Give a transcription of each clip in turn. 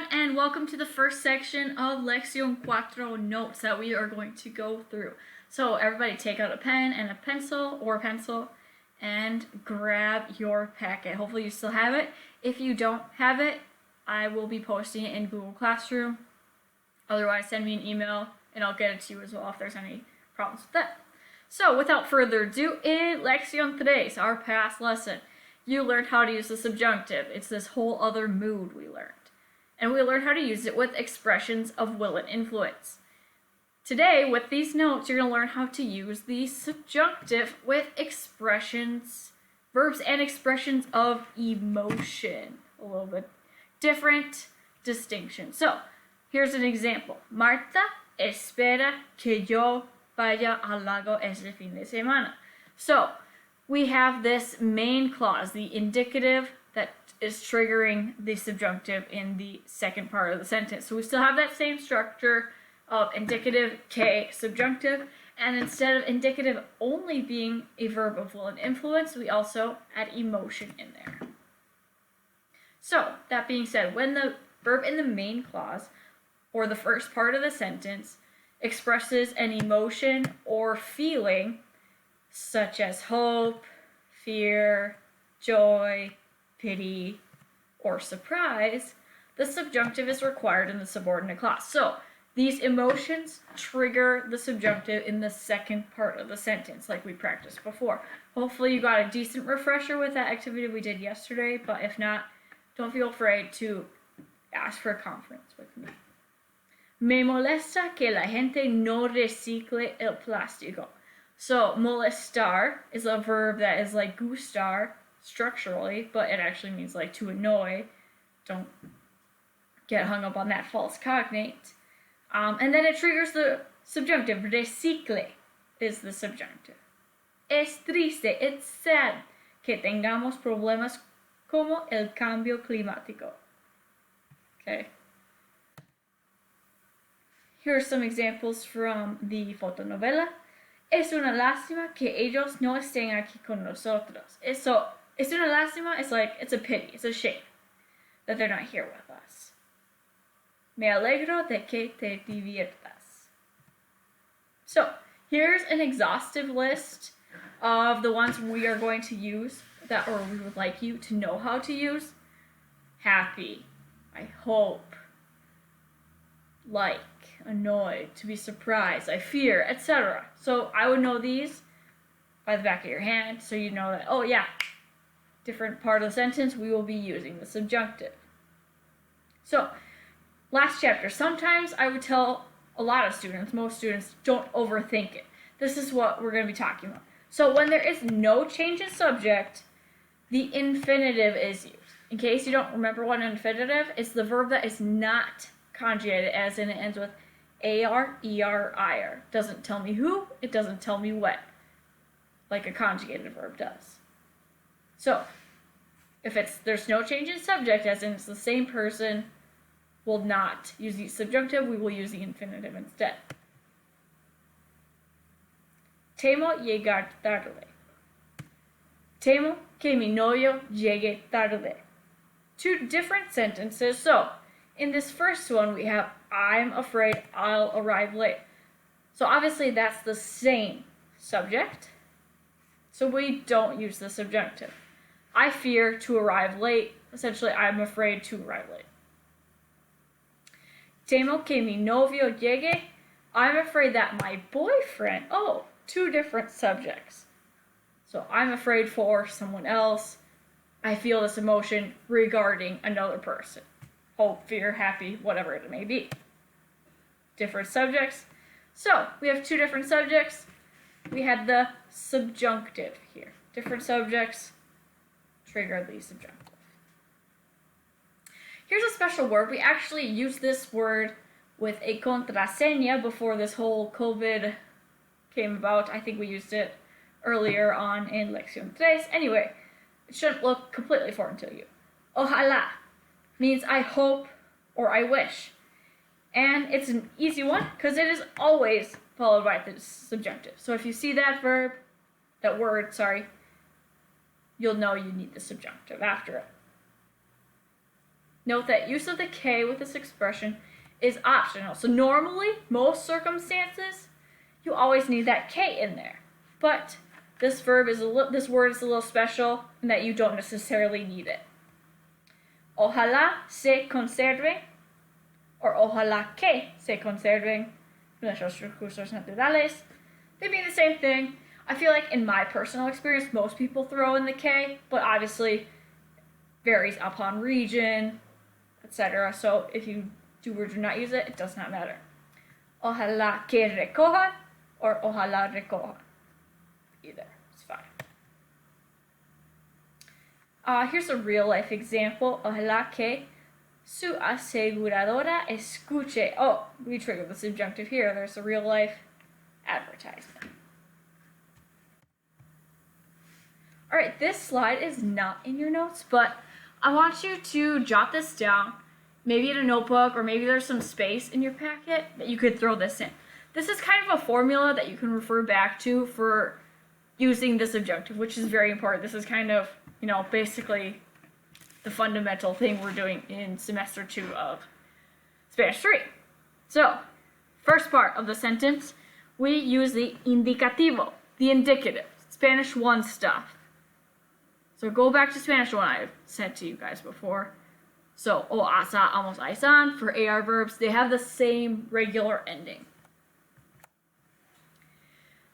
everyone, and welcome to the first section of Lección 4 notes that we are going to go through. So everybody take out a pen and a pencil and grab your packet. Hopefully you still have it. If you don't have it, I will be posting it in Google Classroom. Otherwise, send me an email and I'll get it to you as well if there's any problems with that. So without further ado, in Lección 3, our past lesson, you learned how to use the subjunctive. It's this whole other mood we learned. And we learned how to use it with expressions of will and influence. Today, with these notes, you're going to learn how to use the subjunctive with expressions, verbs and expressions of emotion. A little bit different distinction. So, here's an example. Marta espera que yo vaya al lago este fin de semana. So, we have this main clause, the indicative that is triggering the subjunctive in the second part of the sentence. So we still have that same structure of indicative, K, subjunctive, and instead of indicative only being a verb of will and influence, we also add emotion in there. So, that being said, when the verb in the main clause, or the first part of the sentence, expresses an emotion or feeling, such as hope, fear, joy, pity, or surprise, the subjunctive is required in the subordinate clause. So, these emotions trigger the subjunctive in the second part of the sentence, like we practiced before. Hopefully you got a decent refresher with that activity we did yesterday, but if not, don't feel afraid to ask for a conference with me. Me molesta que la gente no recicle el plástico. So, molestar is a verb that is like gustar structurally, but it actually means like to annoy. Don't get hung up on that false cognate. And then it triggers the subjunctive. Recicle is the subjunctive. Es triste, it's sad que tengamos problemas como el cambio climático. Okay. Here are some examples from the fotonovela. Es una lástima que ellos no estén aquí con nosotros. So, es una lástima, it's like, it's a pity, it's a shame that they're not here with us. Me alegro de que te diviertas. So, here's an exhaustive list of the ones we are going to use, or we would like you to know how to use. Happy, I hope, like, annoyed, to be surprised, I fear, etc. So I would know these by the back of your hand, so you know that, oh yeah, different part of the sentence, we will be using the subjunctive. So, last chapter, sometimes I would tell a lot of students, most students, don't overthink it. This is what we're going to be talking about. So when there is no change in subject, the infinitive is used. In case you don't remember what an infinitive, it's the verb that is not conjugated, as in it ends with AR, ER, IR. Doesn't tell me who, it doesn't tell me when, like a conjugated verb does. So, if there's no change in subject, as in it's the same person, we'll not use the subjunctive, we will use the infinitive instead. Temo llegar tarde. Temo que mi novio llegue tarde. Two different sentences. So, in this first one, we have, I'm afraid I'll arrive late. So obviously that's the same subject. So we don't use the subjunctive. I fear to arrive late. Essentially, I'm afraid to arrive late. Temo que mi novio llegue. I'm afraid that my boyfriend. Oh, two different subjects. So I'm afraid for someone else. I feel this emotion regarding another person. Hope, fear, happy, whatever it may be. Different subjects. So, we have two different subjects. We had the subjunctive here. Different subjects trigger the subjunctive. Here's a special word. We actually used this word with a contraseña before this whole COVID came about. I think we used it earlier on in Lección 3. Anyway, it shouldn't look completely foreign to you. Ojalá means I hope or I wish. And it's an easy one because it is always followed by the subjunctive. So if you see that word, you'll know you need the subjunctive after it. Note that use of the K with this expression is optional. So normally, most circumstances, you always need that K in there. But this word is a little special in that you don't necessarily need it. Ojalá se conserven, or ojalá que se conserven nuestros recursos naturales. They mean the same thing. I feel like in my personal experience, most people throw in the K, but obviously varies upon region, etc. So if you do or do not use it, it does not matter. Ojalá que recojan, or ojalá recojan. Either, it's fine. Here's a real life example. Ojalá que su aseguradora escuche. Oh, we triggered the subjunctive here. There's a real life advertisement. Alright, this slide is not in your notes, but I want you to jot this down, maybe in a notebook, or maybe there's some space in your packet that you could throw this in. This is kind of a formula that you can refer back to for using the subjunctive, which is very important. This is kind of, basically the fundamental thing we're doing in semester 2 of Spanish 3. So, first part of the sentence, we use the indicativo, the indicative, Spanish 1 stuff. So go back to Spanish 1 I've said to you guys before. So, o asa, amos, aisan, for AR verbs, they have the same regular ending.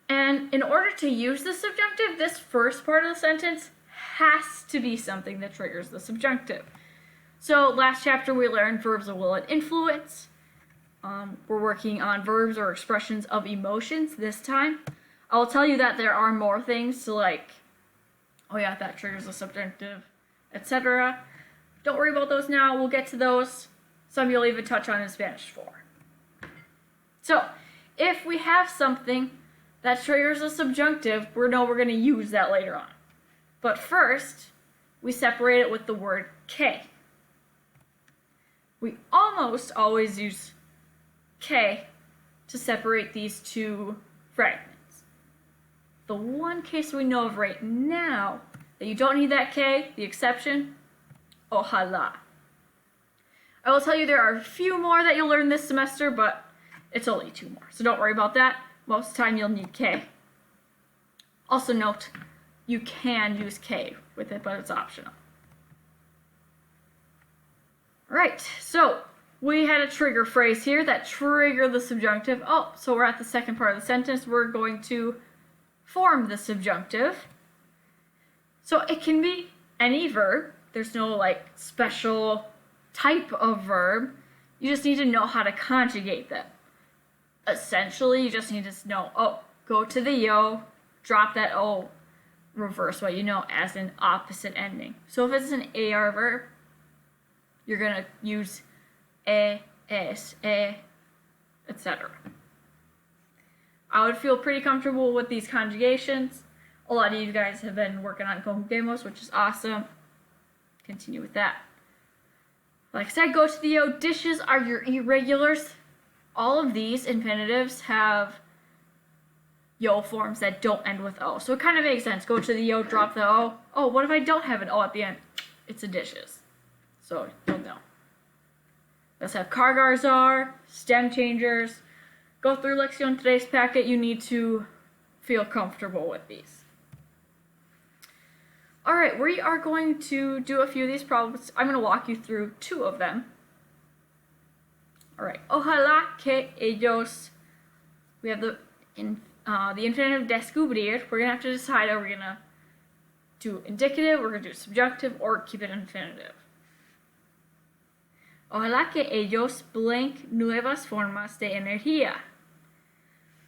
And in order to use the subjunctive, this first part of the sentence has to be something that triggers the subjunctive. So last chapter we learned verbs of will and influence. We're working on verbs or expressions of emotions this time. I will tell you that there are more things to that triggers the subjunctive, etc. Don't worry about those now. We'll get to those. Some you'll even touch on in Spanish 4. So if we have something that triggers a subjunctive, we're going to use that later on. But first, we separate it with the word que. We almost always use que to separate these two fragments. The one case we know of right now that you don't need that que, the exception, ojalá. I will tell you there are a few more that you'll learn this semester, but it's only 2 more, so don't worry about that. Most of the time you'll need que. Also note, you can use que with it, but it's optional. Alright, so we had a trigger phrase here that triggered the subjunctive. Oh, so we're at the second part of the sentence. We're going to form the subjunctive. So it can be any verb. There's no special type of verb. You just need to know how to conjugate them. Essentially, you just need to know, go to the yo, drop that o, reverse what you know as an opposite ending. So if it's an AR verb, you're going to use es, etc. I would feel pretty comfortable with these conjugations. A lot of you guys have been working on conjuguemos, which is awesome. Continue with that. Like I said, go to the yo. Dishes are your irregulars. All of these infinitives have yo forms that don't end with o. So it kind of makes sense. Go to the yo, drop the o. Oh, what if I don't have an o at the end? It's a dishes. So you'll know. Let's have cargars are, stem changers. Go through Lección 3's packet. You need to feel comfortable with these. Alright, we are going to do a few of these problems. I'm going to walk you through 2 of them. Alright, ojalá que ellos, we have the infinitive descubrir. We're going to have to decide, are we going to do indicative, we're going to do subjunctive, or keep it infinitive. Ojalá que ellos blank nuevas formas de energía.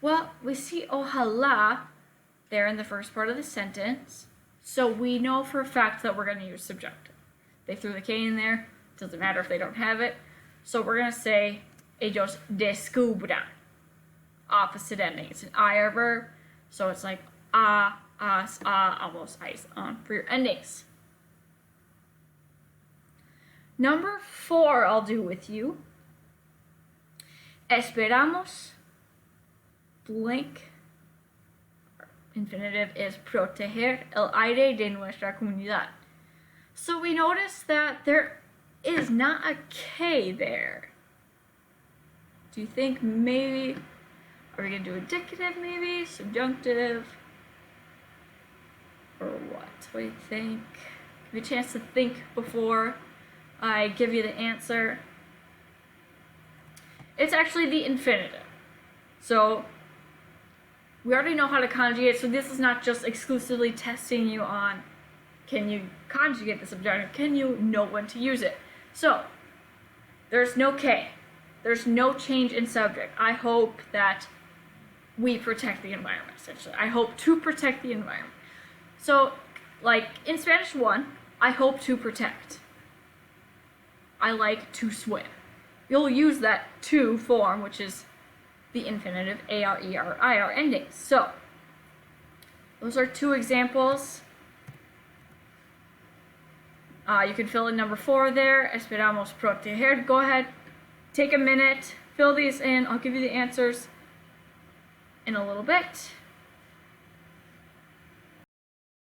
Well, we see ojalá there in the first part of the sentence, so we know for a fact that we're going to use subjunctive. They threw the K in there, doesn't matter if they don't have it. So we're going to say ellos descubran. Opposite ending. It's an IR verb, so it's like a, as, almost, ais, on for your endings. Number 4 I'll do with you. Esperamos, blank, infinitive is proteger el aire de nuestra comunidad. So we notice that there is not a K there. Do you think maybe, are we gonna do indicative maybe, subjunctive, or what? What do you think? Give me a chance to think before I give you the answer. It's actually the infinitive. So we already know how to conjugate, so this is not just exclusively testing you on can you conjugate the subjunctive, can you know when to use it. So there's no K. There's no change in subject. I hope that we protect the environment, essentially. I hope to protect the environment. So, like in Spanish 1, I hope to protect. I like to swim. You'll use that to form, which is the infinitive A-R-E-R-I-R endings. So, those are 2 examples. You can fill in number 4 there. Esperamos proteger. Go ahead, take a minute, fill these in. I'll give you the answers in a little bit.